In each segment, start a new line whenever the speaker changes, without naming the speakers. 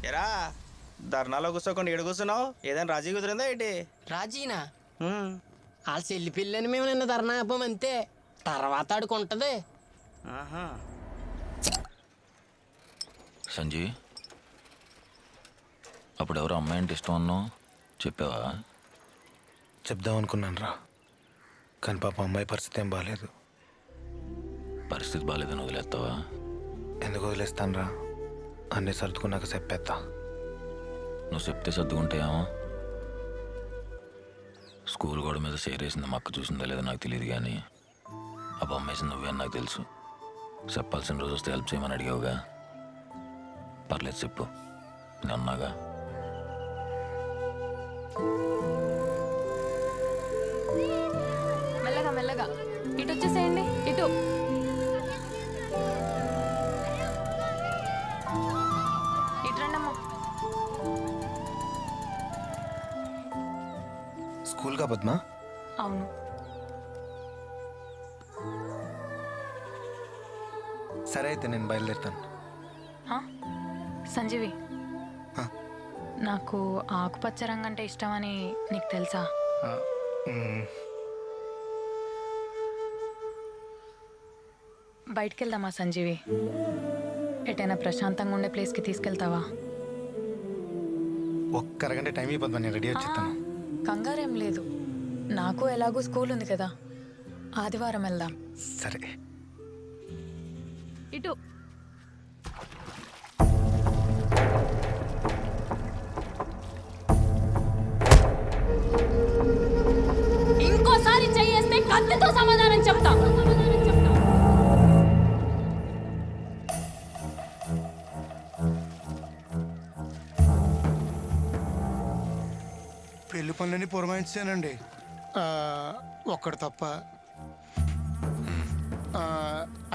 ఎరా ధర్నాలో కూర్చోకుండా ఏడు కూర్చున్నావు? ఏదైనా రాజీ కుదిరిందా ఏంటి?
రాజీనా?
ఉమ్.
వాళ్ళ చెల్లి పిల్లని మేము నిన్న ధర్నా ఆపాం అంతే. తర్వాత ఆడుకుంటది.
ఆహా.
సంజయ్, అప్పుడు ఎవరో అమ్మాయి అంటే ఇష్టం అన్నావు, చెప్పావా?
చెప్దాం అనుకున్నాను రా, కానీ పాప అమ్మాయి పరిస్థితి ఏం బాగాలేదు.
పరిస్థితి బాగాలేదని వదిలేస్తావా?
ఎందుకు వదిలేస్తాను రా, అన్నీ సర్దుకున్నాక చెప్పేస్తా.
నువ్వు చెప్తే సర్దుకుంటాయేమో. స్కూల్ గోడ మీద సేరేసింది మా అక్క చూసిందా లేదో నాకు తెలియదు, కానీ ఆ బొమ్మ వేసింది నువ్వే అని నాకు తెలుసు. చెప్పాల్సిన రోజు వస్తే హెల్ప్ చేయమని అడిగావుగా. పర్లేదు చెప్పు, నేను అన్నాగా.
మెల్లగా మెల్లగా ఇటు వచ్చేసేయండి. ఇటు ఇటు రండమ్మా.
స్కూల్గా పద్మా?
అవును.
సరే అయితే నేను బయలుదేరుతాను.
సంజీవి,
ఆ?
నాకు ఆకుపచ్చ రంగు అంటే ఇష్టమని నీకు తెలుసా? బయటికి వెళ్దామా సంజీవి? ఎటైనా ప్రశాంతంగా ఉండే ప్లేస్కి తీసుకెళ్తావా?
ఒక్క అరగంట టైం అయిపోద్ది, నేను రెడీ వచ్చేస్తాను.
కంగారేం లేదు, నాకు ఎలాగూ స్కూల్ ఉంది కదా. ఆదివారం వెళ్దాం.
సరే.
ఇటు ఇంకోసారి చెయ్యేస్తే కత్తితో సమాధానం చెప్తా.
పెళ్లి పనులన్నీ పురమాయించానండి, ఒక్కడు తప్ప.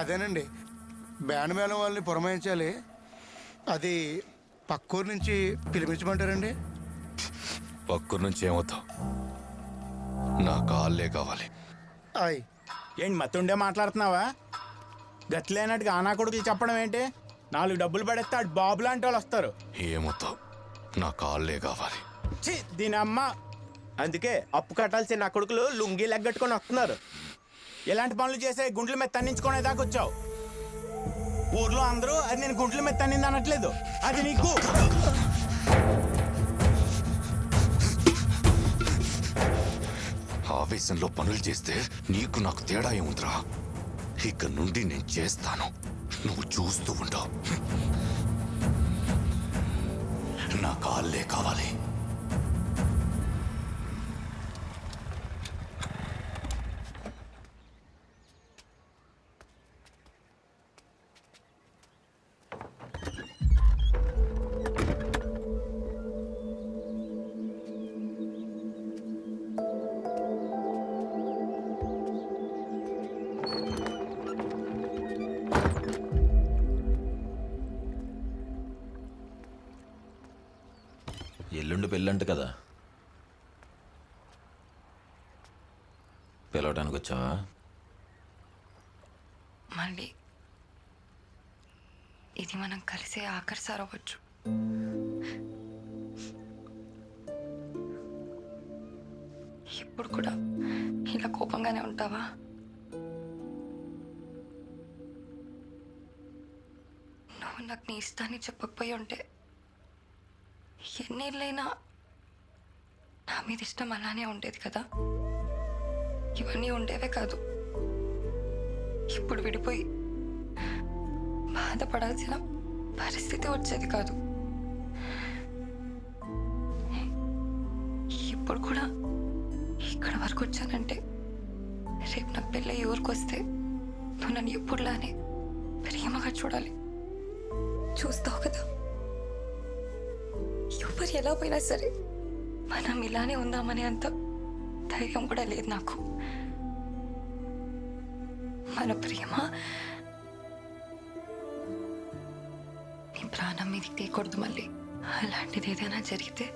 అదేనండి, బ్యాండ్ మేళం వాళ్ళని పురమాయించాలి. అది పక్కూరు నుంచి పిలిపించమంటారండి?
పక్కూరు నుంచి ఏమవుతావు, నా కాళ్ళే కావాలి.
ఆయ్,
ఏంటి మత్తుండే మాట్లాడుతున్నావా? గట్లేనట్టుగా ఆనా కొడుకులు చెప్పడం ఏంటి? 4 డబ్బులు పడేస్తే అటు బాబు లాంటి వాళ్ళు వస్తారు.
ఏమవుతావు, నా కాళ్ళే కావాలి.
దీని అమ్మ. అందుకే అప్పు కట్టాల్సిన నా కొడుకులు లుంగి లెగ్గట్టుకొని వస్తున్నారు. ఎలాంటి పనులు చేసే గుండ్ల మీద తన్నించుకునే దాకా వచ్చావు. ఊర్లో అందరూ అది నేను గుంట్ల మీద తన్నింది అనట్లేదు, అది నీకు.
ఆవేశంలో పనులు చేస్తే నీకు నాకు తేడా ఏముందిరా? ఇక నుండి నేను చేస్తాను, నువ్వు చూస్తూ ఉండవు. నా కాళ్ళే కావాలి.
ఎల్లుండి పెళ్ళంట కదా, పిలవడానికి వచ్చావా?
మళ్ళీ ఇది మనం కలిసే ఆఖరి సారవచ్చు. ఇప్పుడు కూడా ఇలా కోపంగానే ఉంటావా? నువ్వు నాకు నీ ఇష్టాన్ని చెప్పకపోయి ఉంటే ఎన్నేళ్ళైనా నా మీద ఇష్టం అలానే ఉండేది కదా. ఇవన్నీ ఉండేవే కాదు. ఇప్పుడు విడిపోయి బాధపడాల్సిన పరిస్థితి వచ్చేది కాదు. ఇప్పుడు కూడా ఇక్కడ వరకు వచ్చానంటే రేపు నాకు పెళ్ళి ఊరికి వస్తే నువ్వు నన్ను ఎప్పుడులానే ప్రేమగా చూడాలి. చూస్తావు కదా, ఎవరు ఎలా పోయినా సరే మనం ఇలానే ఉందామనే అంత ధైర్యం కూడా లేదు నాకు. మన ప్రేమ నీ ప్రాణం మీదకి తీయకూడదు మళ్ళీ. అలాంటిది ఏదైనా జరిగితే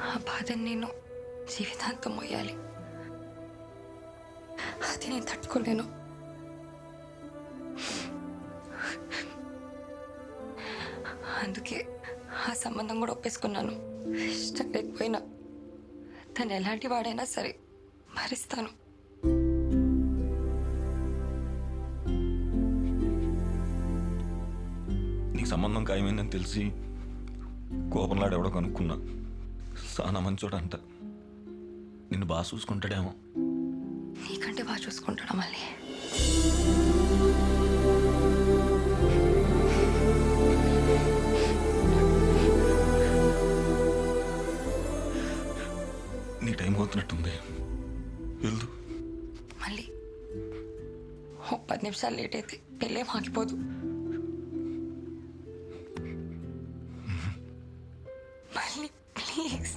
ఆ బాధని నేను జీవితాంతం మోయాలి. అది నేను తట్టుకోలేను. అందుకే ఆ సంబంధం కూడా ఒప్పేసుకున్నాను. ఇష్టం లేకపోయినా తను ఎలాంటి వాడైనా సరే భరిస్తాను.
నీకు సంబంధం ఖాయమైందని తెలిసి కోపంలాడు ఎవడో కనుక్కున్నా. సానా మంచోడంట. నిన్ను బాగా చూసుకుంటాడేమో.
నీకంటే బాగా చూసుకుంటాడా మళ్ళీ?
నీ టైం అవుతున్నట్టుంది, వెళ్ళు.
మళ్ళీ 10 నిమిషాలు లేట్ అయితే పెళ్ళేం ఆగిపోదు. మళ్ళీ ప్లీజ్.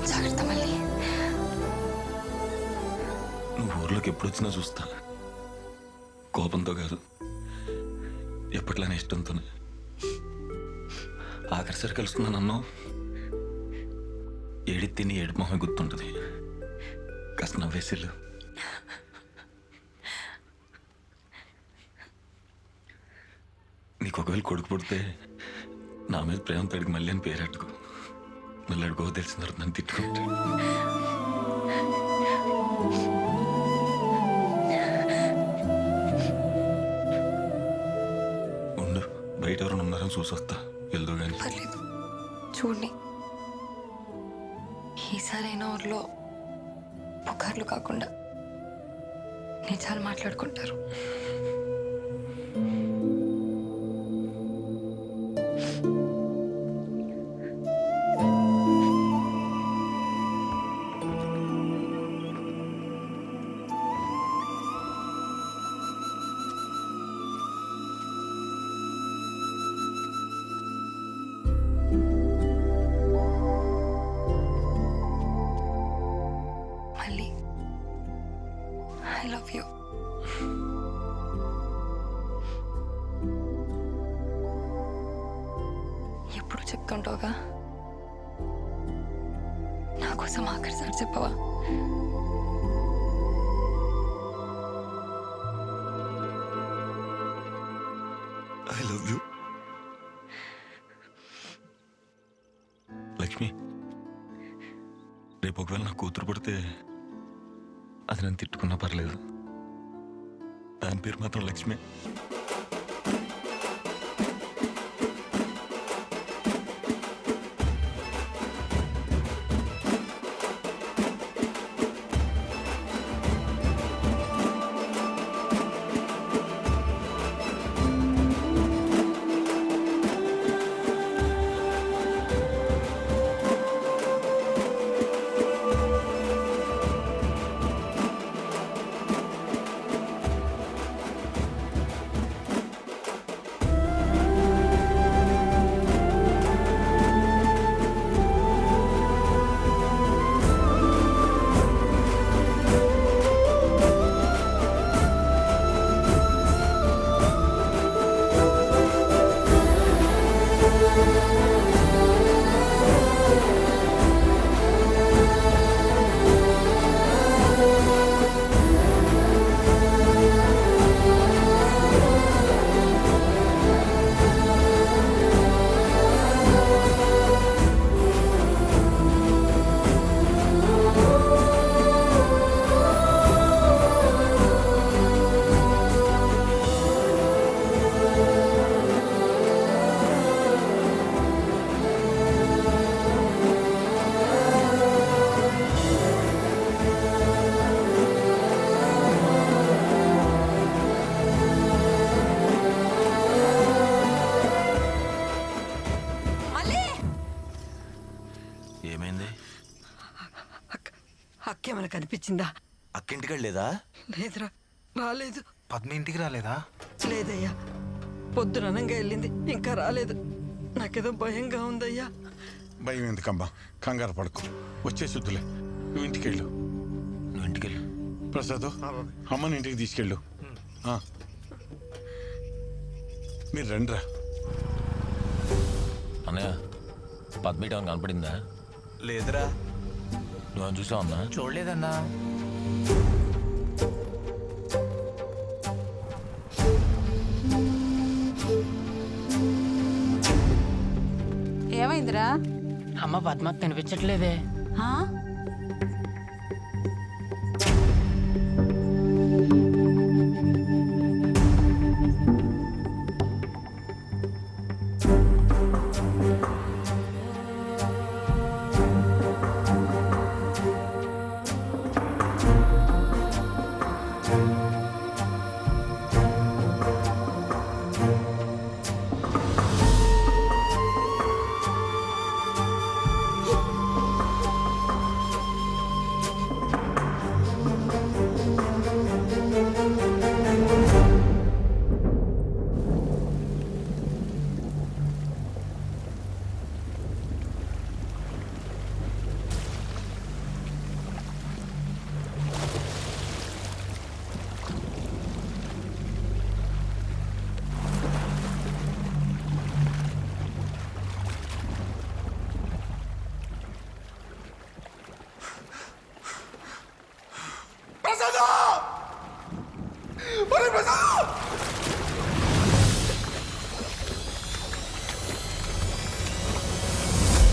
జాగ్రత్త మళ్ళీ.
నువ్వు ఊర్లోకి ఎప్పుడు వచ్చినా చూస్తా. కోపంతో కాదు, ఎప్పట్లానే ఇష్టంతోనే. ఆఖరిసరి కలుస్తున్నా నన్ను ఏడి తిని ఏడు మొహం గుర్తుంటుంది. కాస్త నవ్వేసిల్లు. నీకు ఒకవేళ కొడుకు పుడితే నా మీద ప్రేమ తడికి మళ్ళీ అని పేరెట్టుకో. మళ్ళీ అడుగో తెలిసిన తర్వాత నన్ను తిట్టుకుంటాడు. ఉండు, బయట ఎవరైనా ఉన్నారని చూసొస్తా. వెళ్దు కానీ.
పర్లేదు, చూడండి. ఈసారైనా ఊర్లో పుకార్లు కాకుండా నిజాలు మాట్లాడుకుంటారు. మళ్ళీ ఐ లవ్ యూ. ఎప్పుడు చెప్తుంటావుగా, నా కోసం ఆఖరిసారి చెప్పవా?
I love you Lakshmi. రేపు ఒకవేళ నా కూతురు పడితే అది నన్ను తిట్టుకున్నా పర్లేదు. దాని పేరు మాత్రం లక్ష్మి. ఏమైంది?
అక్కేమైనా కనిపించిందా?
అక్కింటికి వెళ్ళలేదా?
లేదురా, రాలేదు.
పద్మ ఇంటికి రాలేదా?
లేదయ్యా, పొద్దుననంగా వెళ్ళింది, ఇంకా రాలేదు. నాకేదో భయంగా ఉందయ్యా.
భయం ఎందుకమ్మా, కంగారు పడకు, వచ్చే శుద్ధులే. నువ్వు ఇంటికెళ్ళు.
నువ్వు ఇంటికెళ్ళు.
ప్రసాద్, అమ్మని ఇంటికి తీసుకెళ్ళు. మీరు రండిరా.
అన్నయ్య, పద్మీట ఏమైనా కనపడిందా?
లేదురా.
నువ్వేమైనా చూసావు అన్నా?
చూడలేదన్నా.
ఏమైందిరా?
అమ్మ పద్మకు కనిపించట్లేదే.
ఆ?